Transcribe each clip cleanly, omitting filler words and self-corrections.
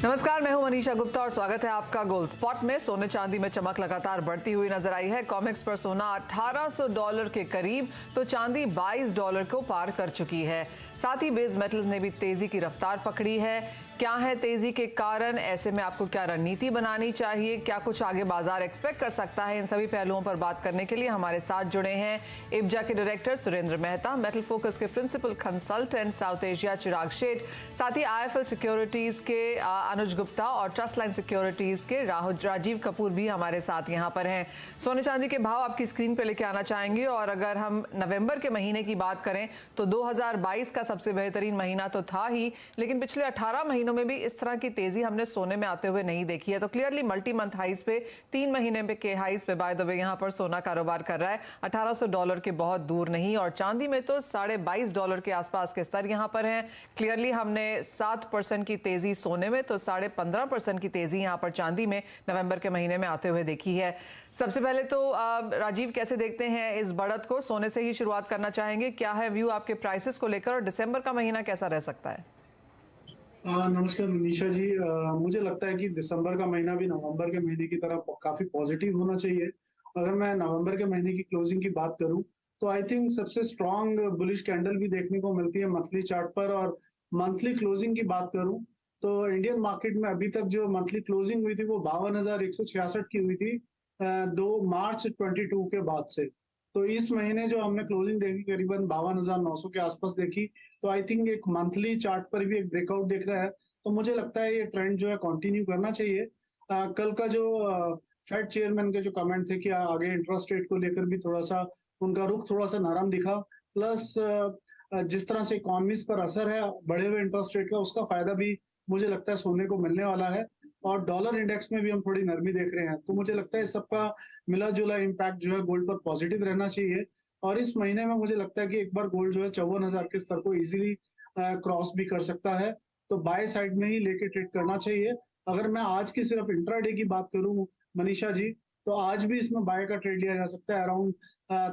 नमस्कार, मैं हूं मनीषा गुप्ता और स्वागत है आपका गोल्ड स्पॉट में। सोने चांदी में चमक लगातार बढ़ती हुई नजर आई है। कॉमेक्स पर सोना $1800 के करीब तो चांदी $22 को पार कर चुकी है। साथ ही बेस मेटल्स ने भी तेजी की रफ्तार पकड़ी है। क्या है तेजी के कारण, ऐसे में आपको क्या रणनीति बनानी चाहिए, क्या कुछ आगे बाजार एक्सपेक्ट कर सकता है, इन सभी पहलुओं पर बात करने के लिए हमारे साथ जुड़े हैं इब्जा के director Surendra Mehta, metal focus के प्रिंसिपल कंसल्टेंट साउथ एशिया चिराग शेठ, साथ ही IIFL सिक्योरिटीज के अनुज गुप्ता और ट्रस्ट लाइन सिक्योरिटीज के राजीव कपूर भी हमारे साथ यहाँ पर हैं। सोने चांदी के भाव आपकी स्क्रीन पे लेके आना चाहेंगे और अगर हम नवंबर के महीने की बात करें तो 2022 का सबसे बेहतरीन महीना तो था ही, लेकिन पिछले 18 महीनों में भी इस तरह की तेजी हमने सोने में आते हुए नहीं देखी है। तो क्लियरली मल्टी मंथ हाइस पे, 3 महीने पे के हाइस पे बाय द वे यहाँ पर सोना कारोबार कर रहा है। $1800 के बहुत दूर नहीं, और चांदी में तो $22.5 के आसपास के स्तर यहाँ पर हैं। क्लियरली हमने 7% की तेजी सोने में तो 15.5% की तेजी यहाँ पर चांदी में नवंबर के महीने में आते हुए देखी है। सबसे पहले तो राजीव, कैसे देखते हैं इस बढ़त को? सोने से ही शुरुआत करना चाहेंगे। क्या है व्यू आपके प्राइसेस को लेकर और दिसंबर का महीना कैसा रह सकता है? नमस्कार मनीषा जी। मुझे लगता है कि दिसंबर का महीना भी नवंबर के महीने की तरह काफी पॉजिटिव होना चाहिए। अगर मैं नवंबर के महीने की क्लोजिंग की बात करूं तो आई थिंक सबसे स्ट्रॉन्ग बुलिश कैंडल भी देखने को मिलती है मंथली चार्ट पर। और मंथली क्लोजिंग की बात करूं तो इंडियन मार्केट में अभी तक जो मंथली क्लोजिंग हुई थी वो 52,166 की हुई थी 2 मार्च 22 के बाद से। तो इस महीने जो हमने क्लोजिंग देखी करीबन 52,900 के आसपास देखी। तो आई थिंक एक मंथली चार्ट पर भी एक ब्रेकआउट दिख रहा है। तो मुझे लगता है ये ट्रेंड जो है कंटिन्यू करना चाहिए। कल का जो फेड चेयरमैन के जो कमेंट थे कि आगे इंटरेस्ट रेट को लेकर भी थोड़ा सा उनका रुख थोड़ा सा नरम दिखा, प्लस जिस तरह से इकोनॉमीज पर असर है बढ़े हुए इंटरेस्ट रेट का, उसका फायदा भी मुझे लगता है सोने को मिलने वाला है। और डॉलर इंडेक्स में भी हम थोड़ी नरमी देख रहे हैं। तो मुझे लगता है सबका मिला जुला इम्पैक्ट जो है गोल्ड पर पॉजिटिव रहना चाहिए। और इस महीने में मुझे लगता है कि एक बार गोल्ड जो है 54,000 के स्तर को इजीली क्रॉस भी कर सकता है। तो बाय साइड में ही लेके ट्रेड करना चाहिए। अगर मैं आज की सिर्फ इंट्राडे की बात करूं मनीषा जी, तो आज भी इसमें बाय का ट्रेड लिया जा सकता है अराउंड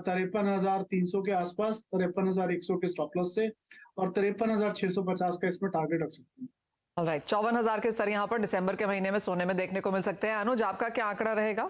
53,300 के आसपास, 53,100 के स्टॉप लॉस से, और 53,650 का इसमें टारगेट रख सकते हैं। ऑलराइट, 54,000 के स्तर यहाँ पर दिसंबर के महीने में सोने में देखने को मिल सकते हैं। अनुज, आपका क्या आंकड़ा रहेगा?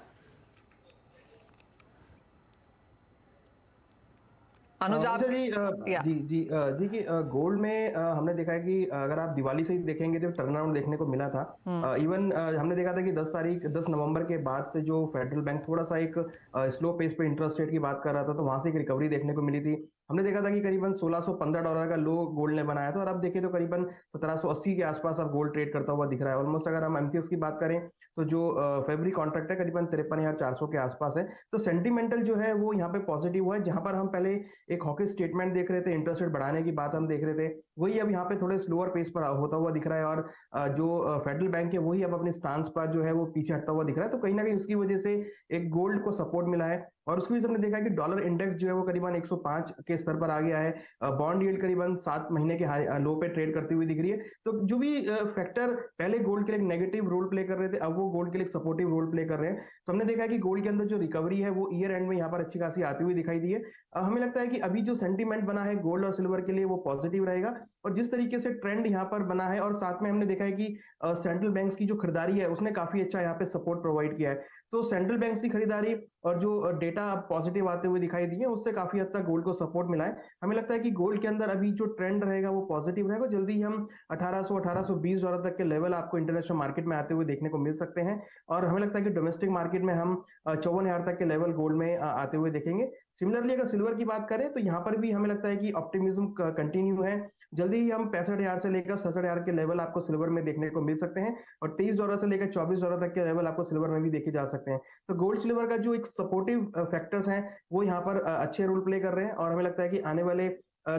अनुज आप जी कि गोल्ड में हमने देखा है कि अगर आप दिवाली से ही देखेंगे तो टर्नअराउंड देखने को मिला था। इवन हमने देखा था कि 10 नवंबर के बाद से जो फेडरल बैंक थोड़ा सा एक स्लो पेस पे इंटरेस्ट रेट की बात कर रहा था, तो वहां से एक रिकवरी देखने को मिली थी। हमने देखा था कि करीबन $1,615 का लो गोल्ड ने बनाया था, और अब देखें तो करीबन 1780 के आसपास अब गोल्ड ट्रेड करता हुआ दिख रहा है ऑलमोस्ट। अगर हम एमसीएक्स की बात करें तो जो फरवरी कॉन्ट्रैक्ट है करीबन 53,400 के आसपास है। तो सेंटिमेंटल जो है वो यहाँ पे पॉजिटिव है। जहां पर हम पहले एक हॉकिश स्टेटमेंट देख रहे थे, इंटरेस्ट रेट बढ़ाने की बात हम देख रहे थे, वही अब यहाँ पे थोड़े स्लोअर पेस पर होता हुआ दिख रहा है। और जो फेडरल बैंक है वही अब अपनी स्टांस पर जो है वो पीछे हटता हुआ दिख रहा है। तो कहीं ना कहीं उसकी वजह से एक गोल्ड को सपोर्ट मिला है। और उसकी वजह से हमने देखा कि डॉलर इंडेक्स जो है वो करीबन 105 के स्तर पर आ गया है। बॉन्ड यील्ड करीबन 7 महीने के हाई लो पे ट्रेड करती हुई दिख रही है। तो जो भी फैक्टर पहले गोल्ड के लिए नेगेटिव रोल प्ले कर रहे थे, अब वो गोल्ड के लिए सपोर्टिव रोल प्ले कर रहे हैं। तो हमने देखा है कि गोल्ड के अंदर जो रिकवरी है वो ईयर एंड में यहाँ पर अच्छी खासी आती हुई दिखाई दी है। हमें लगता है कि अभी जो सेंटीमेंट बना है गोल्ड और सिल्वर के लिए वो पॉजिटिव रहेगा। और जिस तरीके से ट्रेंड यहाँ पर बना है, और साथ में हमने देखा है कि सेंट्रल बैंक्स की जो खरीदारी है उसने काफी अच्छा यहाँ पे सपोर्ट प्रोवाइड किया है। तो सेंट्रल बैंक्स की खरीदारी और जो डेटा पॉजिटिव आते हुए दिखाई दिए उससे काफी हद तक गोल्ड को सपोर्ट मिला है। हमें लगता है कि गोल्ड के अंदर अभी जो ट्रेंड रहेगा वो पॉजिटिव रहेगा। जल्दी ही हम $1800-1820 तक के लेवल आपको इंटरनेशनल मार्केट में आते हुए देखने को मिल सकते हैं। और हमें लगता है कि डोमेस्टिक मार्केट में हम 54,000 तक के लेवल गोल्ड में आते हुए देखेंगे। सिमिलरली अगर सिल्वर की बात करें तो यहाँ पर भी हमें लगता है कि ऑप्टिमिज्म कंटिन्यू है। जल्दी ही हम 65,000 से लेकर 67,000 के लेवल आपको सिल्वर में देखने को मिल सकते हैं, और $23 से लेकर $24 तक के लेवल आपको सिल्वर में भी देखे जा सकते हैं। तो गोल्ड सिल्वर का जो एक सपोर्टिव फैक्टर्स हैं वो यहाँ पर अच्छे रोल प्ले कर रहे हैं। और हमें लगता है कि आने वाले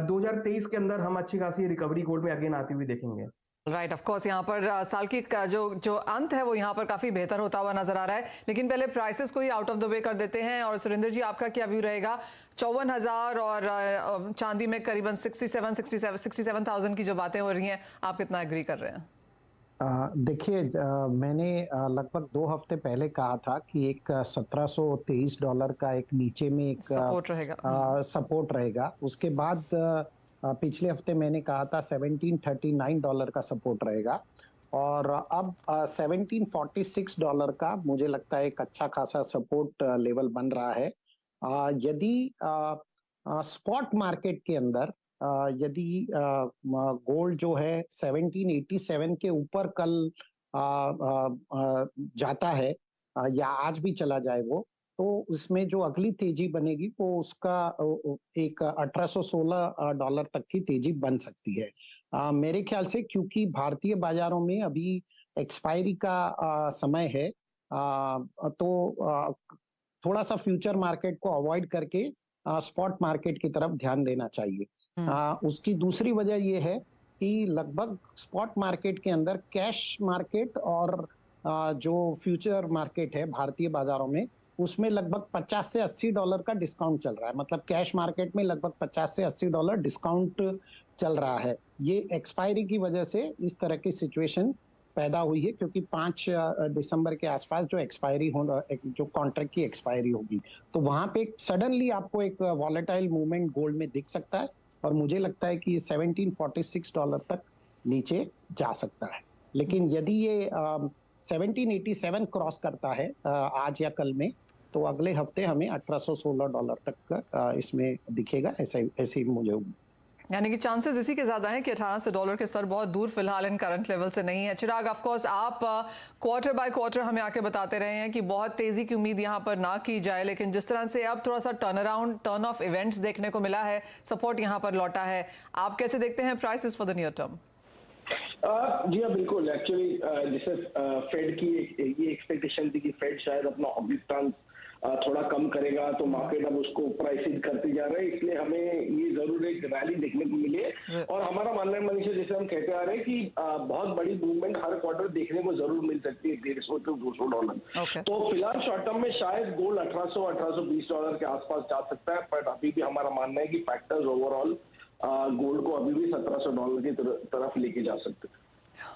2023 के अंदर हम अच्छी खासी रिकवरी गोल्ड में अगेन आती हुई देखेंगे। राइट, ऑफ कोर्स यहाँ पर साल की जो अंत है वो यहाँ पर काफी बेहतर होता हुआ नजर आ रहा है। लेकिन पहले प्राइसेस को ही आउट ऑफ द वे कर देते हैं। और सुरेंद्र जी, आपका क्या व्यू रहेगा? 54,000 और चांदी में करीबन 67,000 की जो बातें हो रही हैं, आप कितना एग्री कर रहे हैं? देखिए, मैंने लगभग 2 हफ्ते पहले कहा था कि एक $1723 का एक नीचे में एक सपोर्ट रहेगा। उसके बाद पिछले हफ्ते मैंने कहा था $1739 का सपोर्ट रहेगा। और अब $1746 का मुझे लगता है एक अच्छा खासा सपोर्ट लेवल बन रहा है। यदि स्पॉट मार्केट के अंदर यदि गोल्ड जो है 1787 के ऊपर कल जाता है या आज भी चला जाए वो, तो उसमें जो अगली तेजी बनेगी वो उसका एक $1816 तक की तेजी बन सकती है। मेरे ख्याल से, क्योंकि भारतीय बाजारों में अभी एक्सपायरी का समय है, तो थोड़ा सा फ्यूचर मार्केट को अवॉइड करके स्पॉट मार्केट की तरफ ध्यान देना चाहिए। उसकी दूसरी वजह यह है कि लगभग स्पॉट मार्केट के अंदर कैश मार्केट और जो फ्यूचर मार्केट है भारतीय बाजारों में, उसमें लगभग $50 से $80 का डिस्काउंट चल रहा है। मतलब कैश मार्केट में लगभग $50 से $80 डिस्काउंट चल रहा है। ये एक्सपायरी की वजह से इस तरह की सिचुएशन पैदा हुई है, क्योंकि 5 दिसंबर के आसपास जो एक्सपायरी होगा, जो कॉन्ट्रैक्ट की एक्सपायरी होगी, तो वहां पे सडनली आपको एक वॉलेटाइल मूवमेंट गोल्ड में दिख सकता है और मुझे लगता है कि $1746 तक नीचे जा सकता है। लेकिन यदि ये 1787 क्रॉस करता है आज या कल में, तो अगले हफ्ते हमें $1816 तक इसमें दिखेगा, ऐसे मुझे, यानी कि चांसेस इसी के ज्यादा हैं कि $1800 के स्तर बहुत दूर फिलहाल इन करंट लेवल से नहीं है। चिराग, ऑफ कोर्स आप क्वार्टर बाय क्वार्टर हमें आके बताते रहे हैं कि बहुत तेजी की उम्मीद यहाँ पर ना की जाए, लेकिन जिस तरह से अब थोड़ा सा टर्न ऑफ इवेंट्स देखने को मिला है, सपोर्ट यहाँ पर लौटा है, आप कैसे देखते हैं prices for the near term? जी हाँ, बिल्कुल। एक्चुअली जैसे फेड की ये एक्सपेक्टेशन थी कि फेड शायद अपना हॉकिंग स्टांस थोड़ा कम करेगा, तो मार्केट अब उसको प्राइसिंग करती जा रहा है, इसलिए हमें ये जरूर एक रैली देखने को मिली है। और हमारा मानना है मनीषा, जैसे हम कहते आ रहे हैं कि बहुत बड़ी मूवमेंट हर क्वार्टर देखने को जरूर मिल सकती है, $150 से $200। तो फिलहाल शॉर्ट टर्म में शायद गोल्ड $1800-1820 के आसपास जा सकता है, बट अभी भी हमारा मानना है कि फैक्टर्स ओवरऑल गोल्ड को अभी भी $1700 की तरफ लेके जा सकते हैं।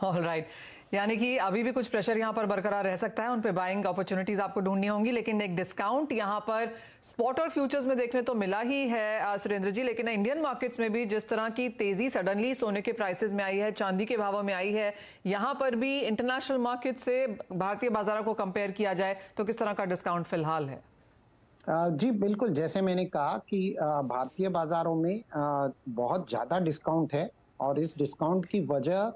ऑलराइट, यानी कि अभी भी कुछ प्रेशर यहाँ पर बरकरार रह सकता है, उन पे बाइंग अपॉर्चुनिटीज आपको ढूंढनी होंगी, लेकिन एक डिस्काउंट यहाँ पर स्पॉट और फ्यूचर्स में देखने तो मिला ही है सुरेंद्र जी। लेकिन इंडियन मार्केट्स में भी जिस तरह की तेजी सडनली सोने के प्राइसेस में आई है, चांदी के भावों में आई है, यहाँ पर भी इंटरनेशनल मार्केट से भारतीय बाजारों को कंपेयर किया जाए तो किस तरह का डिस्काउंट फिलहाल है? जी बिल्कुल, जैसे मैंने कहा कि भारतीय बाजारों में बहुत ज़्यादा डिस्काउंट है और इस डिस्काउंट की वजह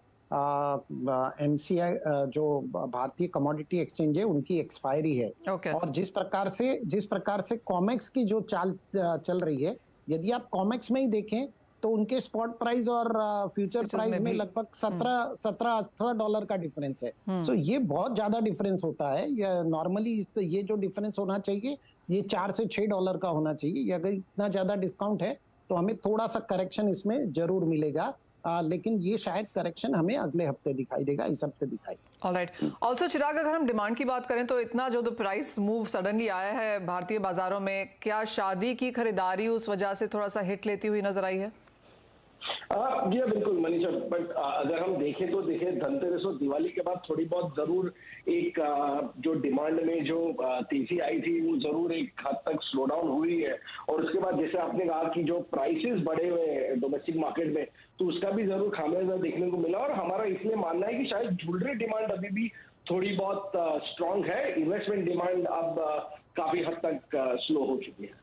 MCI जो भारतीय कमोडिटी एक्सचेंज है उनकी एक्सपायरी है। और जिस प्रकार से कॉमेक्स की जो चाल चल रही है, यदि आप कॉमेक्स में ही देखें तो उनके स्पॉट प्राइस और फ्यूचर प्राइस में लगभग $17-18 का डिफरेंस है। सो ये बहुत ज्यादा डिफरेंस होता है। नॉर्मली ये जो डिफरेंस होना चाहिए ये $4 से $6 का होना चाहिए। अगर इतना ज्यादा डिस्काउंट है तो हमें थोड़ा सा करेक्शन इसमें जरूर मिलेगा, लेकिन ये शायद करेक्शन हमें अगले हफ्ते दिखाई देगा, इस हफ्ते दिखाई। ऑलराइट, ऑल्सो चिराग, अगर हम डिमांड की बात करें तो इतना जो प्राइस मूव सडनली आया है भारतीय बाजारों में, क्या शादी की खरीदारी उस वजह से थोड़ा सा हिट लेती हुई नजर आई है? जी बिल्कुल मनीषा, बट अगर हम देखें तो धनतेरस और दिवाली के बाद थोड़ी बहुत जरूर एक जो डिमांड में जो तेजी आई थी वो जरूर एक हद तक स्लो डाउन हुई है। और उसके बाद जैसे आपने कहा कि जो प्राइसेस बढ़े हुए हैं डोमेस्टिक मार्केट में, तो उसका भी जरूर खामियाजा देखने को मिला। और हमारा इसलिए मानना है कि शायद ज्वेलरी डिमांड अभी भी थोड़ी बहुत स्ट्रांग है, इन्वेस्टमेंट डिमांड अब काफी हद तक स्लो हो चुकी है।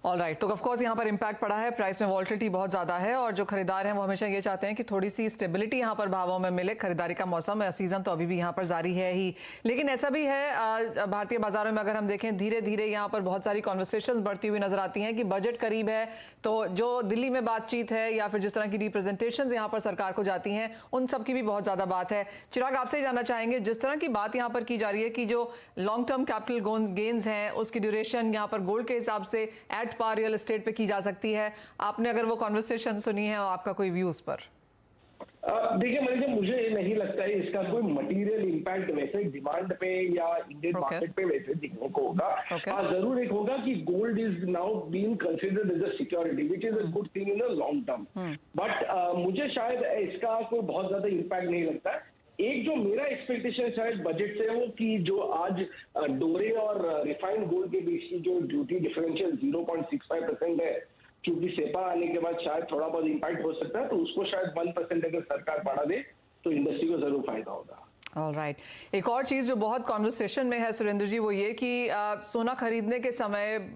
ऑलराइट, तो ऑफ कोर्स यहाँ पर इम्पैक्ट पड़ा है, प्राइस में वॉल्टिलिटी बहुत ज़्यादा है और जो खरीदार हैं वो हमेशा ये चाहते हैं कि थोड़ी सी स्टेबिलिटी यहाँ पर भावों में मिले। खरीदारी का मौसम है, सीजन तो अभी भी यहाँ पर जारी है ही, लेकिन ऐसा भी है भारतीय बाजारों में अगर हम देखें धीरे धीरे यहाँ पर बहुत सारी कॉन्वर्सेशंस बढ़ती हुई नजर आती हैं कि बजट करीब है, तो जो दिल्ली में बातचीत है या फिर जिस तरह की रिप्रेजेंटेशन यहाँ पर सरकार को जाती हैं उन सब की भी बहुत ज़्यादा बात है। चिराग, आपसे ही जानना चाहेंगे, जिस तरह की बात यहाँ पर की जा रही है कि जो लॉन्ग टर्म कैपिटल गेन्स हैं उसकी ड्यूरेशन यहाँ पर गोल्ड के हिसाब से एट पार रियल एस्टेट पे की जा सकती है, आपने अगर वो कॉन्वर्सेशन सुनी है और आपका कोई व्यूज पर? देखिए मनीषा, मुझे नहीं लगता है इसका कोई मटेरियल इम्पैक्ट वैसे डिमांड पे या इंडियन मार्केट पे वैसे दिखने को होगा। हाँ, जरूर एक होगा कि gold is now being considered as a security which is a good thing in the long term, but मुझे शायद इसका कोई बहुत ज्यादा इम्पैक्ट नहीं लगता। एक जो मेरा एक्सपेक्टेशन शायद बजट से वो कि जो आज डोरे और रिफाइंड गोल्ड के बीच की जो ड्यूटी डिफरेंशियल 0.65% है, क्योंकि सेपा आने के बाद शायद थोड़ा बहुत इम्पैक्ट हो सकता है, तो उसको शायद 1% अगर सरकार बढ़ा दे तो इंडस्ट्री को जरूर फायदा होगा। ऑलराइट, एक और चीज़ जो बहुत कॉन्वर्सेशन में है सुरेंद्र जी, वो ये कि सोना खरीदने के समय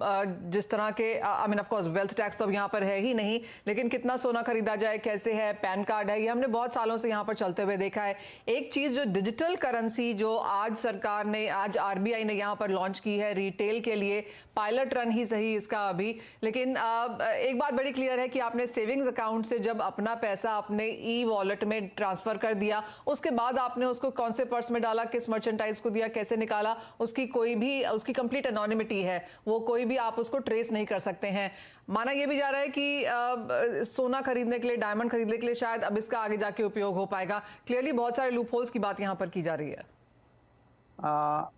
जिस तरह के I mean of course wealth tax तो अब यहाँ पर है ही नहीं, लेकिन कितना सोना खरीदा जाए, कैसे है, पैन कार्ड है, ये हमने बहुत सालों से यहाँ पर चलते हुए देखा है। एक चीज़ जो डिजिटल करेंसी जो आज सरकार ने, आज आरबीआई ने यहाँ पर लॉन्च की है रिटेल के लिए, पायलट रन ही सही इसका अभी, लेकिन एक बात बड़ी क्लियर है कि आपने सेविंग्स अकाउंट से जब अपना पैसा अपने ई वॉलेट में ट्रांसफर कर दिया, उसके बाद आपने उसको कौन से पर्स में डाला, किस मर्चेंटाइज को दिया, कैसे निकाला, उसकी कोई भी, उसकी कंप्लीट एनोनिमिटी है, वो कोई भी आप उसको ट्रेस नहीं कर सकते हैं। माना यह भी जा रहा है कि सोना खरीदने के लिए, डायमंड खरीदने के लिए शायद अब इसका आगे जाके उपयोग हो पाएगा। क्लियरली बहुत सारे लूप होल्स की बात यहां पर की जा रही है।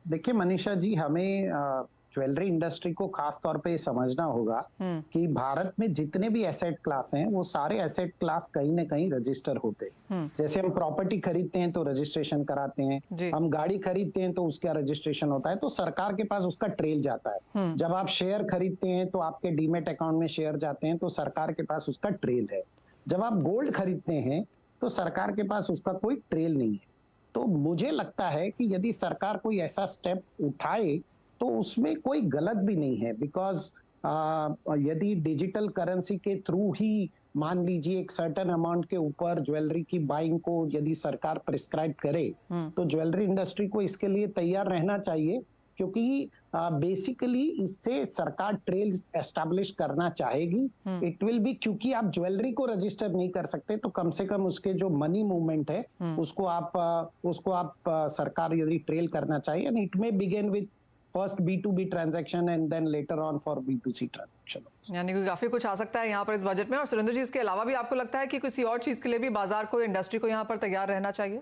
देखिए मनीषा जी, हमें ज्वेलरी इंडस्ट्री को खास तौर पे समझना होगा कि भारत में जितने भी एसेट क्लास हैं वो सारे एसेट क्लास कहीं ना कहीं रजिस्टर होते हैं। जैसे हम प्रॉपर्टी खरीदते हैं तो रजिस्ट्रेशन कराते हैं, हम गाड़ी खरीदते हैं तो उसका रजिस्ट्रेशन होता है, तो सरकार के पास उसका ट्रेल जाता है। जब आप शेयर खरीदते हैं तो आपके डीमेट अकाउंट में शेयर जाते हैं तो सरकार के पास उसका ट्रेल है। जब आप गोल्ड खरीदते हैं तो सरकार के पास उसका कोई ट्रेल नहीं है। तो मुझे लगता है कि यदि सरकार कोई ऐसा स्टेप उठाए तो उसमें कोई गलत भी नहीं है, बिकॉज यदि डिजिटल करेंसी के थ्रू ही मान लीजिए एक सर्टेन अमाउंट के ऊपर ज्वेलरी की बाइंग को यदि सरकार प्रिस्क्राइब करे तो ज्वेलरी इंडस्ट्री को इसके लिए तैयार रहना चाहिए, क्योंकि बेसिकली इससे सरकार ट्रेल एस्टैब्लिश करना चाहेगी। इट विल बी, क्योंकि आप ज्वेलरी को रजिस्टर नहीं कर सकते तो कम से कम उसके जो मनी मूवमेंट है उसको आप सरकार यदि ट्रेल करना चाहिए, and it may begin with first B2B transaction and then later on for B2C transaction. यानी कि काफी कुछ आ सकता है यहाँ पर इस बजट में। और सुरेंद्र जी, इसके अलावा भी आपको लगता है कि किसी और चीज के लिए भी बाजार को, इंडस्ट्री को यहाँ पर तैयार रहना चाहिए?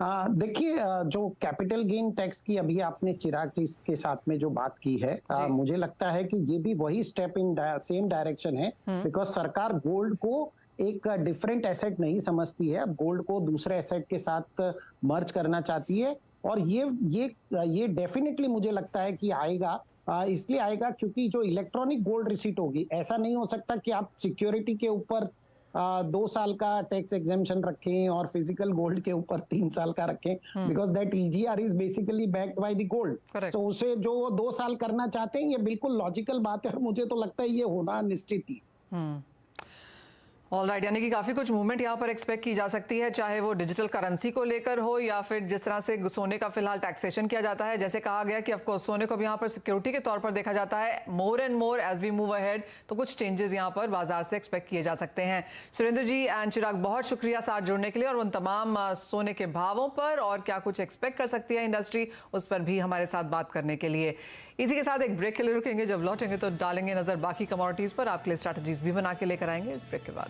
देखिए, जो कैपिटल गेन टैक्स की अभी आपने चिराग जी के साथ में जो बात की है, मुझे लगता है कि ये भी वही स्टेप इन सेम डायरेक्शन है, बिकॉज सरकार गोल्ड को एक डिफरेंट एसेट नहीं समझती है, अब गोल्ड को दूसरे एसेट के साथ मर्ज करना चाहती है। और ये डेफिनेटली मुझे लगता है कि आएगा, इसलिए आएगा क्योंकि जो इलेक्ट्रॉनिक गोल्ड रिसीट होगी, ऐसा नहीं हो सकता कि आप सिक्योरिटी के ऊपर 2 साल का टैक्स एग्जेम्पशन रखें और फिजिकल गोल्ड के ऊपर 3 साल का रखें, because that EGR is basically backed by the gold. तो उसे जो वो 2 साल करना चाहते हैं, ये बिल्कुल लॉजिकल बात है और मुझे तो लगता है ये होना निश्चित ही। ऑलराइट, यानी कि काफ़ी कुछ मूवमेंट यहाँ पर एक्सपेक्ट की जा सकती है, चाहे वो डिजिटल करेंसी को लेकर हो या फिर जिस तरह से सोने का फिलहाल टैक्सेशन किया जाता है। जैसे कहा गया कि ऑफकोर्स सोने को भी यहाँ पर सिक्योरिटी के तौर पर देखा जाता है। More and more as we move ahead, तो कुछ चेंजेस यहाँ पर बाजार से एक्सपेक्ट किए जा सकते हैं। सुरेंद्र जी एंड चिराग, बहुत शुक्रिया साथ जुड़ने के लिए और उन तमाम सोने के भावों पर और क्या कुछ एक्सपेक्ट कर सकती है इंडस्ट्री, उस पर भी हमारे साथ बात करने के लिए। इसी के साथ एक ब्रेक के लिए रुकेंगे, जब लौटेंगे तो डालेंगे नजर बाकी कमोडिटीज पर, आपके लिए स्ट्रैटेजीज भी बना के लेकर आएंगे इस ब्रेक के बाद।